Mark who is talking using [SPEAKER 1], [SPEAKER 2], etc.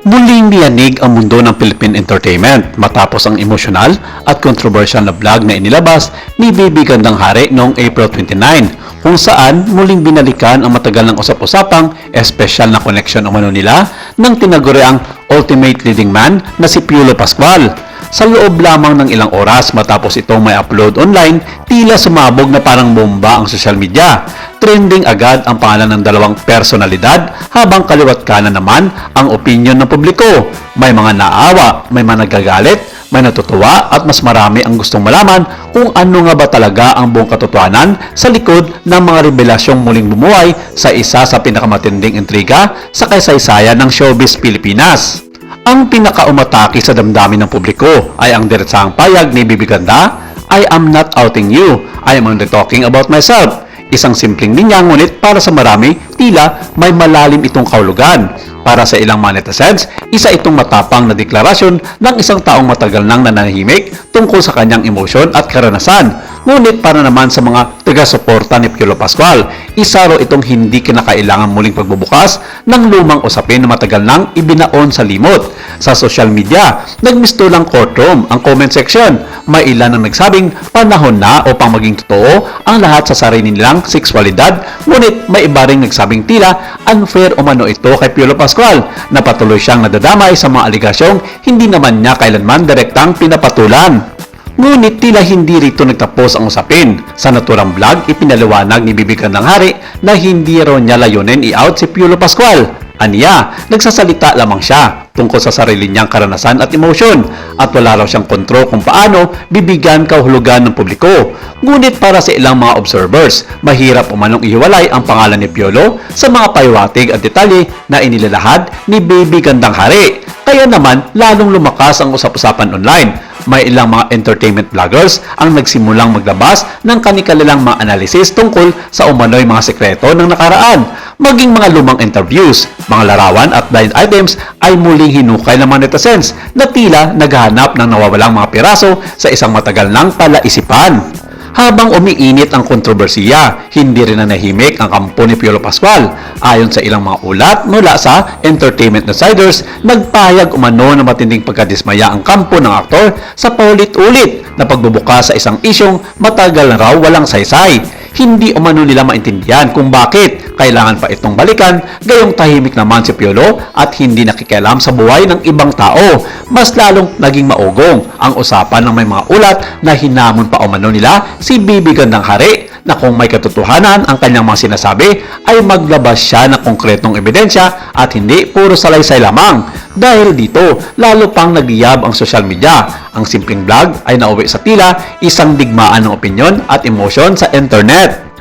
[SPEAKER 1] Muling niyanig ang mundo ng Philippine entertainment matapos ang emosyonal at controversial na vlog na inilabas ni Baby Gandang Hari noong April 29 kung saan muling binalikan ang matagal ng usap-usapang espesyal na connection umano nila ng tinaguriang ultimate leading man na si Piolo Pascual. Sa loob lamang ng ilang oras matapos itong may upload online, tila sumabog na parang bomba ang social media. Trending agad ang pangalan ng dalawang personalidad habang kaliwat kanan naman ang opinion ng publiko. May mga naawa, may mga nagagalit, may natutuwa at mas marami ang gustong malaman kung ano nga ba talaga ang buong katotohanan sa likod ng mga revelasyong muling bumuhay sa isa sa pinakamatinding intriga sa kasaysayan ng showbiz Pilipinas. Ang pinakaumatake sa damdamin ng publiko ay ang diretsahang payag ni Baby Ganda, "I am not outing you, I am only talking about myself." Isang simpleng linya ngunit para sa marami, tila may malalim itong kahulugan. Para sa ilang mga netizens, isa itong matapang na deklarasyon ng isang taong matagal nang nananahimik tungkol sa kanyang emosyon at karanasan. Ngunit para naman sa mga taga-suporta ni Piolo Pascual, isa raw itong hindi kinakailangan muling pagbubukas ng lumang usapin na matagal nang ibinaon sa limot. Sa social media, nagmistulang courtroom ang comment section. May ilan ang nagsabing panahon na upang maging totoo ang lahat sa sarili nilang sexualidad, ngunit may iba ring nagsabing tila unfair umano ito kay Piolo Pascual na patuloy siyang nadadamay sa mga aligasyong hindi naman niya kailanman direktang pinapatulan. Ngunit tila hindi rito nagtapos ang usapin. Sa naturang vlog, ipinaliwanag ni Baby Gandang Hari na hindi raw niya layunin i-out si Piolo Pascual. Aniya, nagsasalita lamang siya tungkol sa sarili niyang karanasan at emosyon at wala raw siyang kontrol kung paano bibigyan kahulugan ng publiko. Ngunit para sa ilang mga observers, mahirap umanong ihiwalay ang pangalan ni Piolo sa mga pahiwatig at detalye na inilalahad ni Baby Gandang Hari. Kaya naman, lalong lumakas ang usap-usapan online. May ilang mga entertainment vloggers ang nagsimulang maglabas ng kanilang mga analysis tungkol sa umano'y mga sekreto ng nakaraan. Maging mga lumang interviews, mga larawan at blind items ay muling hinukay ng mga netizens na tila naghahanap ng nawawalang mga piraso sa isang matagal ng palaisipan. Habang umiinit ang kontrobersiya, hindi rin nanahimik ang kampo ni Piolo Pascual. Ayon sa ilang mga ulat mula sa Entertainment Insiders, nagpahayag umano na matinding pagkadismaya ang kampo ng aktor sa paulit-ulit na pagbubuka sa isang isyong matagal na raw walang saysay. Hindi umano nila maintindihan kung bakit kailangan pa itong balikan, gayong tahimik naman si Piolo at hindi nakikialam sa buhay ng ibang tao. Mas lalong naging maugong ang usapan ng may mga ulat na hinamon pa umano nila si Baby Gandang Hari na kung may katotohanan ang kanyang mga sinasabi ay maglabas siya ng konkretong ebidensya at hindi puro salaysay lamang. Dahil dito, lalo pang nagiyab ang social media. Ang simpleng vlog ay nauwi sa tila isang digmaan ng opinyon at emosyon sa internet.